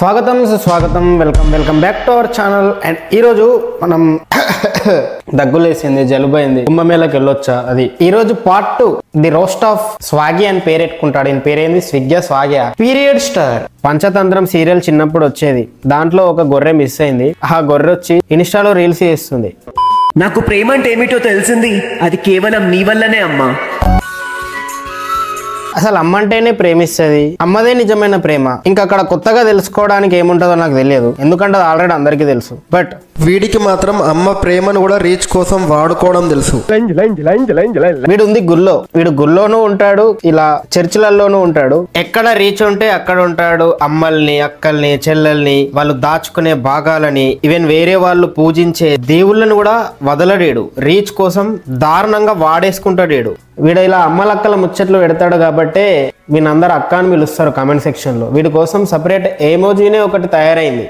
స్వాగతం సుస్వాగతం welcome back to our channel. And ఈ రోజు మనం దగ్గులేసింది, జలుబైంది, కుంభమేళకి వెళ్ళొచ్చా అది ఈ రోజు part 2 the roast of Swaggy అని పేరెట్టుకుంటాడు. ఈయన పేరేంది? స్విగ్గా స్వాగ్యా. Period star. పంచతంత్రం సీరియల్ చిన్నప్పుడు వచ్చేది. దాంట్లో ఒక గొర్రె మిస్ అయింది. ఆ గొర్రె వచ్చి ఇన్స్టాలో రీల్స్ చేస్తుంది. నాకు ప్రేమ అంటే ఏమిటో తెలిసింది, అది కేవలం నీ వల్లనే అమ్మా. అసలు అమ్మ అంటేనే ప్రేమిస్తుంది, అమ్మదే నిజమైన ప్రేమ. ఇంకా అక్కడ కొత్తగా తెలుసుకోవడానికి ఏముంటుందో నాకు తెలియదు, ఎందుకంటే అది ఆల్రెడీ అందరికీ తెలుసు. బట్ వీడికి మాత్రం అమ్మ ప్రేమను కూడా రీచ్ కోసం వాడుకోవడం తెలుసు. వీడు ఉంది గుళ్ళో, వీడు గుళ్ళోనూ ఉంటాడు, ఇలా చర్చిలలోనూ ఉంటాడు. ఎక్కడ రీచ్ ఉంటే అక్కడ ఉంటాడు. అమ్మల్ని, అక్కల్ని, చెల్లెల్ని, వాళ్ళు దాచుకునే భాగాలని, ఈవెన్ వేరే వాళ్ళు పూజించే దేవుళ్ళని కూడా వదలడేడు. రీచ్ కోసం దారుణంగా వాడేసుకుంటాడు. వీడు ఇలా అమ్మలక్కల ముచ్చట్లు పెడతాడు కాబట్టే వీళ్ళందరూ అక్క అని పిలుస్తారు కామెంట్ సెక్షన్ లో. వీడి కోసం సపరేట్ ఎమోజీనే ఒకటి తయారైంది.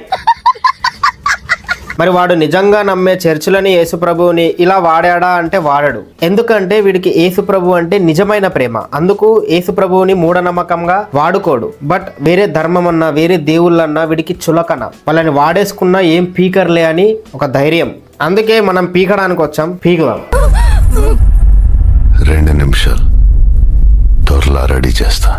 మరి వాడు నిజంగా నమ్మే చర్చిలని, యేసుప్రభుని ఇలా వాడాడా అంటే వాడడు. ఎందుకంటే వీడికి యేసుప్రభు అంటే నిజమైన ప్రేమ. అందుకు యేసుప్రభుని మూఢనమ్మకంగా వాడుకోడు. బట్ వేరే ధర్మం అన్నా, వేరే దేవుళ్ళన్నా వీడికి చులకన. వాళ్ళని వాడేసుకున్నా ఏం పీకర్లే అని ఒక ధైర్యం. అందుకే మనం పీకడానికి వచ్చాం, పీకుదాం. 2 నిమిషాలు త్వరలా రెడీ చేస్తా.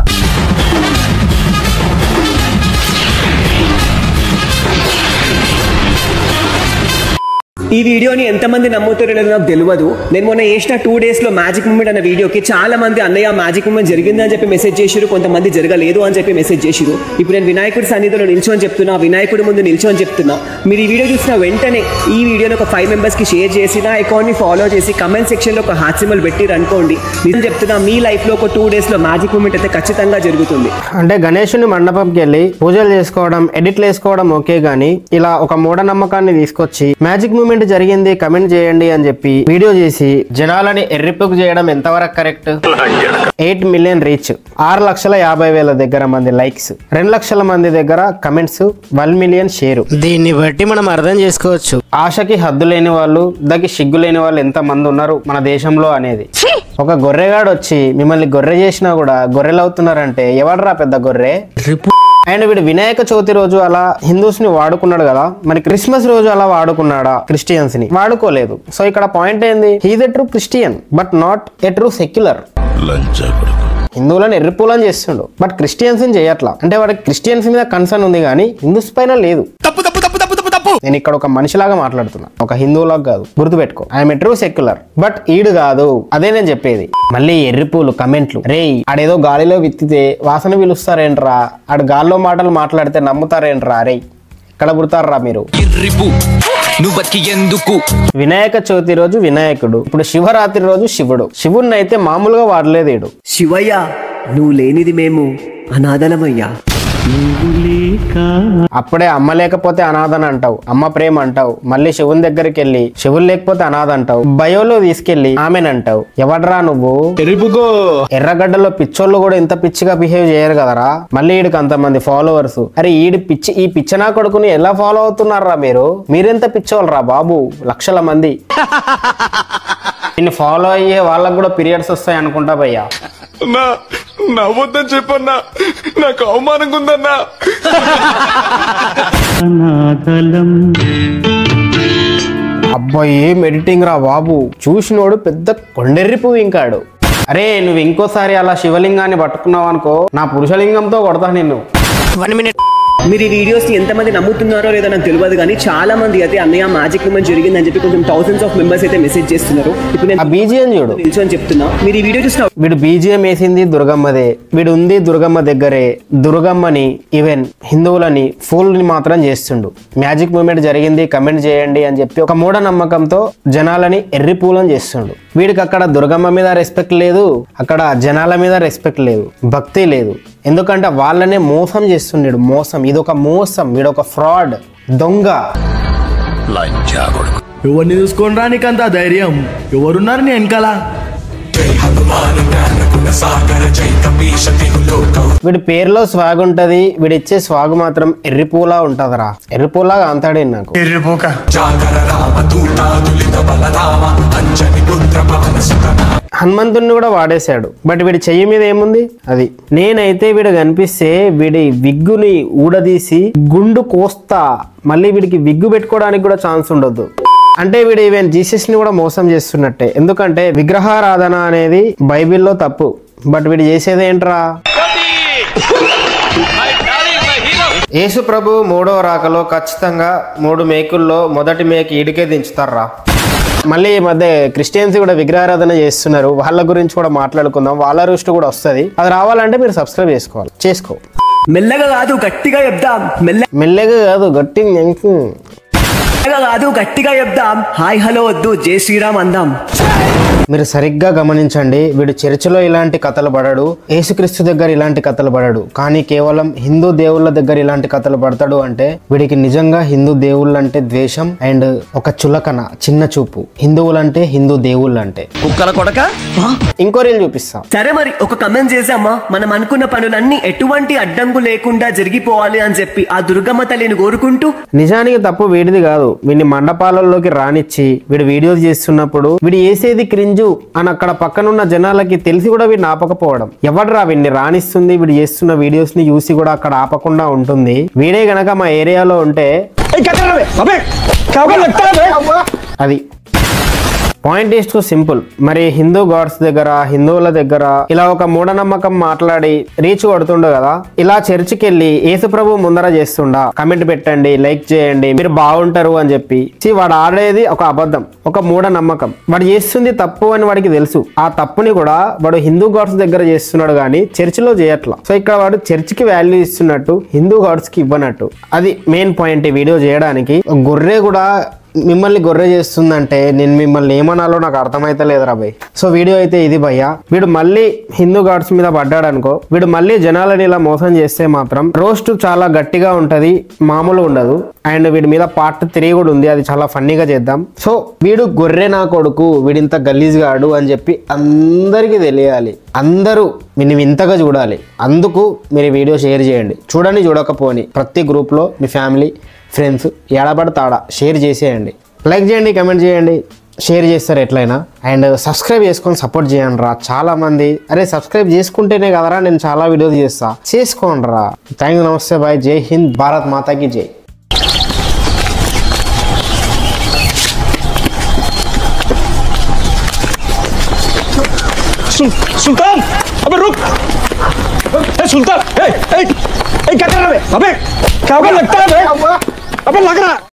ఈ వీడియోని ఎంతమంది నమ్ముతారో లేదో నాకు తెలియదు. నేను మొన్న చేసిన 2 days లో మ్యాజిక్ మూమెంట్ అనే వీడియోకి చాలా మంది అన్నయ్య మ్యాజిక్ మూమెంట్ జరిగిందని చెప్పి మెసేజ్ చేసిరు, కొంతమంది జరగలేదు అని చెప్పి మెసేజ్ చేసిరు. ఇప్పుడు నేను వినాయకుడి సన్నిధిలో నిల్చో అని చెప్తున్నా, వినాయకుడి ముందు నిల్చో అని చెప్తున్నా. మీరు ఈ వీడియో చూసిన వెంటనే ఈ వీడియోని ఒక 5 members కి షేర్ చేసి, నా అకౌంట్ని ఫాలో చేసి, కమెంట్ సెక్షన్లో ఒక హార్ట్ సింబల్ పెట్టిరు అనుకోండి, నిజం చెప్తున్నా మీ లైఫ్లో ఒక 2 days లో మ్యాజిక్ మూమెంట్ అయితే ఖచ్చితంగా జరుగుతుంది. అంటే గణేశుని మండపంకి వెళ్ళి పూజలు చేసుకోవడం, ఎడిట్లు వేసుకోవడం ఓకే, గానీ ఇలా ఒక మూఢనమ్మకాన్ని తీసుకొచ్చి మ్యాజిక్ మూమెంట్ జరిగింది కమెంట్ చేయండి అని చెప్పి వీడియో చేసి జనాలని ఎర్రిపుకు చేయడం ఎంతవరకు కరెక్ట్? 8 million రీచ్, 6,50,000 దగ్గర మంది లైక్స్, 2 లక్షల మంది దగ్గర కమెంట్స్, 1 million షేర్. దీన్ని బట్టి మనం అర్థం చేసుకోవచ్చు ఆశకి హద్దు లేని వాళ్ళు, దకి సిగ్గు లేని వాళ్ళు ఎంత మంది ఉన్నారు మన దేశంలో అనేది. ఒక గొర్రెగాడు వచ్చి మిమ్మల్ని గొర్రె చేసినా కూడా గొర్రెలు అవుతున్నారంటే ఎవడరా పెద్ద గొర్రె? అండ్ వీడు వినాయక చవితి రోజు అలా హిందూస్ ని వాడుకున్నాడు కదా, మరి క్రిస్మస్ రోజు అలా వాడుకున్నాడా క్రిస్టియన్స్ ని? వాడుకోలేదు. సో ఇక్కడ పాయింట్ ఏంది? He's a true Christian but not a true secular. హిందువులను ఎర్రిపూలని చేస్తుండు బట్ క్రిస్టియన్స్ ని చేయట్లా. అంటే వాడికి క్రిస్టియన్స్ మీద కన్సర్న్ ఉంది కానీ హిందూస్ పైన లేదు. నేను ఇక్కడ ఒక మనిషిలాగా మాట్లాడుతున్నా, ఒక హిందువులాగా కాదు, గుర్తుపెట్టుకో. I'm a true secular but ఈడు కాదు, అదే నేను చెప్పేది. మళ్ళీ ఎర్రిపూలు కమెంట్లు, రేయ్ ఆడేదో గాలిలో విత్తితే వాసన పిలుస్తారేంట్రా, ఆడు గాల్లో మాటలు మాట్లాడితే నమ్ముతారేంట్రా, రే ఇక్కడ పుడతారా మీరు? వినాయక చవితి రోజు వినాయకుడు, ఇప్పుడు శివరాత్రి రోజు శివుడు. శివుడిని అయితే మామూలుగా వాడలేదు ఈడు. శివయ్య నువ్వు లేనిది మేము అనాథలమయ్యా. అప్పుడే అమ్మ లేకపోతే అనాథని అంటావు, అమ్మ ప్రేమ అంటావు. మళ్ళీ శివుని దగ్గరికి వెళ్ళి శివుడు లేకపోతే అనాథ అంటావు. బయోలో తీసుకెళ్లి ఆమెనంటావు. ఎవడ్రా నువ్వు? ఎర్రగడ్డలో పిచ్చోళ్ళు కూడా ఇంత పిచ్చిగా బిహేవ్ చేయరు కదరా. మళ్ళీ ఈడికి అంతమంది ఫాలోవర్స్. అరే ఈ పిచ్చనా కొడుకుని ఎలా ఫాలో అవుతున్నారా మీరు? మీరెంత పిచ్చోళ్ళరా బాబు, లక్షల మంది. నిన్ను ఫాలో అయ్యే వాళ్ళకు కూడా పీరియడ్స్ వస్తాయి అనుకుంటా భయ్యా. నవ్వొద్దని చెప్పన్నా, నాకు అవమానంగా ఉందన్నా. అబ్బాయి ఏం ఎడిటింగ్ రా బాబు, చూసినోడు పెద్ద కొండెర్రి పువ్వు ఇంకాడు. అరే నువ్వు ఇంకోసారి అలా శివలింగాన్ని పట్టుకున్నావు అనుకో, నా పురుషలింగంతో కొడతా నిన్ను. 1 minute. మీరు ఈ వీడియోస్ ని ఎంతమంది నమ్ముతున్నారో లేదో నాకు తెలియదు కానీ చాలా మంది అయితే అన్నయ్య మ్యాజిక్ మూమెంట్ జరిగిందని చెప్పి కొంచెం thousands of members అయితే మెసేజ్ చేస్తున్నారు. ఇప్పుడు నేను బీజిఎం చూడు నిల్చో అని చెప్తున్నా, మీరు ఈ వీడియో చూసిన వీడు బీజిఎం వేసింది దుర్గమ్మదే. వీడు ఉంది దుర్గమ్మ దగ్గరే. దుర్గమ్మని ఈవెన్ హిందువులని ఫూల్ని మాత్రం చేస్తుండు. మ్యాజిక్ మూమెంట్ జరిగింది కమెంట్ చేయండి అని చెప్పి ఒక మూఢనమ్మకంతో జనాలని ఎర్రిపూలని చేస్తుండు. వీడికి అక్కడ దుర్గమ్మ మీద రెస్పెక్ట్ లేదు, అక్కడ జనాల మీద రెస్పెక్ట్ లేదు, భక్తి లేదు. ఎందుకంటే వాళ్ళనే మోసం చేస్తున్నాడు. మోసం, ఇదొక మోసం, వీడొక ఫ్రాడ్, దొంగ. ఎవరిని చూసుకొని రానికంత ధైర్యం ఎవరున్నారు నీ వెనకాల? వీడి పేరులో స్వాగ్ ఉంటది, వీడిచ్చే స్వాగ్ మాత్రం ఎర్రిపూలా ఉంటదరా. ఎర్రిపూలాగా అంతాడే నాకు. హనుమంతుడిని కూడా వాడేశాడు. బట్ వీడి చెయ్యి మీద ఏముంది? అది నేనైతే వీడు కనిపిస్తే వీడి విగ్గుని ఊడదీసి గుండు కోస్తా, మళ్ళీ వీడికి విగ్గు పెట్టుకోవడానికి కూడా ఛాన్స్ ఉండొద్దు. అంటే వీడు ఈవెన్ జీసస్ ని కూడా మోసం చేస్తున్నట్టే. ఎందుకంటే విగ్రహారాధన అనేది బైబిల్లో తప్పు, బట్ వీడు చేసేది ఏంట్రా? యేసు ప్రభు 3వ రాకలో ఖచ్చితంగా 3 మేకుల్లో మొదటి మేకు ఈడికే దించుతారా. మళ్ళీ ఈ మధ్య క్రిస్టియన్స్ కూడా విగ్రహారాధన చేస్తున్నారు, వాళ్ళ గురించి కూడా మాట్లాడుకుందాం. వాళ్ళ రుష్టి కూడా వస్తుంది. అది రావాలంటే మీరు సబ్స్క్రైబ్ చేసుకో. మెల్లగా కాదు గట్టిగా చెప్దాం. మెల్లగా కాదు గట్టిగా చెప్దాం. హాయ్ హలో వద్దు, జై శ్రీరామ్ అందాం. మీరు సరిగ్గా గమనించండి, వీడు చర్చిలో ఇలాంటి కథలు పడడు, యేసుక్రీస్తు దగ్గర ఇలాంటి కథలు పడడు, కానీ కేవలం హిందూ దేవుళ్ళ దగ్గర ఇలాంటి కథలు పడతాడు. అంటే వీడికి నిజంగా హిందూ దేవుళ్ళంటే ద్వేషం అండ్ ఒక చులకన, చిన్న చూపు. హిందువులంటే, హిందూ దేవుళ్ళంటే కుక్కల కొడక. ఇంకో రీల్ చూపిస్తా. సరే మరి ఒక కమెంట్ చేసామా, మనం అనుకున్న పనులన్నీ ఎటువంటి అడ్డంకు లేకుండా జరిగిపోవాలి అని చెప్పి ఆ దుర్గమ్మ తల్లిని కోరుకుంటూ. నిజానికి తప్పు వీడిది కాదు, వీడిని మండపాలలోకి రానిచ్చి వీడు వీడియోస్ చేస్తున్నప్పుడు వీడు వేసేది క్రింజు అని అక్కడ పక్కనున్న జనాలకి తెలిసి కూడా వీడిని ఆపకపోవడం. ఎవడరా వీడిని రాణిస్తుంది? వీడు చేస్తున్న వీడియోస్ ని చూసి కూడా అక్కడ ఆపకుండా ఉంటుంది. వీడే గనక మా ఏరియాలో ఉంటే అది పాయింట్ ఈస్ టు సింపుల్. మరి హిందూ గాడ్స్ దగ్గర, హిందువుల దగ్గర ఇలా ఒక మూఢనమ్మకం మాట్లాడి రీచ్ కొడుతుండు కదా. ఇలా చర్చికి వెళ్ళి యేసు ప్రభు ముందర చేస్తుండా, కమెంట్ పెట్టండి, లైక్ చేయండి, మీరు బాగుంటారు అని చెప్పి. వాడు ఆడేది ఒక అబద్ధం, ఒక మూఢనమ్మకం. వాడు చేస్తుంది తప్పు అని వాడికి తెలుసు. ఆ తప్పుని కూడా వాడు హిందూ గాడ్స్ దగ్గర చేస్తున్నాడు కానీ చర్చిలో చేయట్లా. సో ఇక్కడ వాడు చర్చికి వాల్యూ ఇస్తున్నట్టు, హిందూ గాడ్స్ కి ఇవ్వనట్టు. అది మెయిన్ పాయింట్ ఈ వీడియో చేయడానికి. గొర్రె కూడా మిమ్మల్ని గొర్రె చేస్తుందంటే నేను మిమ్మల్ని ఏమనాలో నాకు అర్థమైతే లేదురా భయ్. సో వీడియో అయితే ఇది భయ్యా. వీడు మళ్ళీ హిందూ గాడ్స్ మీద పడ్డాడు అనుకో, వీడు మళ్ళీ జనాలని ఇలా మోసం చేస్తే మాత్రం రోస్ట్ చాలా గట్టిగా ఉంటది, మామూలు ఉండదు. అండ్ వీడి మీద పార్ట్ 3 కూడా ఉంది, అది చాలా ఫన్నీగా చేద్దాం. సో వీడు గొర్రె నా కొడుకు, వీడింత గలీజ్ గాడు అని చెప్పి అందరికీ తెలియాలి. అందరూ వీడిని వింతగా చూడాలి. అందుకు మీరు వీడియో షేర్ చేయండి. చూడకపోని ప్రతి గ్రూప్లో మీ ఫ్యామిలీ, ఫ్రెండ్స్ ఎడబడతాడా షేర్ చేసేయండి. లైక్ చేయండి, కమెంట్ చేయండి, షేర్ చేస్తారు ఎట్లయినా. అండ్ సబ్స్క్రైబ్ చేసుకొని సపోర్ట్ చేయండి రా. చాలా మంది అరే సబ్స్క్రైబ్ చేసుకుంటేనే కదరా నేను చాలా వీడియోస్ చేస్తా, చేసుకోండి రా. థ్యాంక్ యూ, నమస్తే బాయ్, జై హింద్, భారత్ మాతాకి జై. सुल्तान अबे रुक, सुल्तान क्या कर रहा है? अबे क्या लगता है? अबे लग रहा है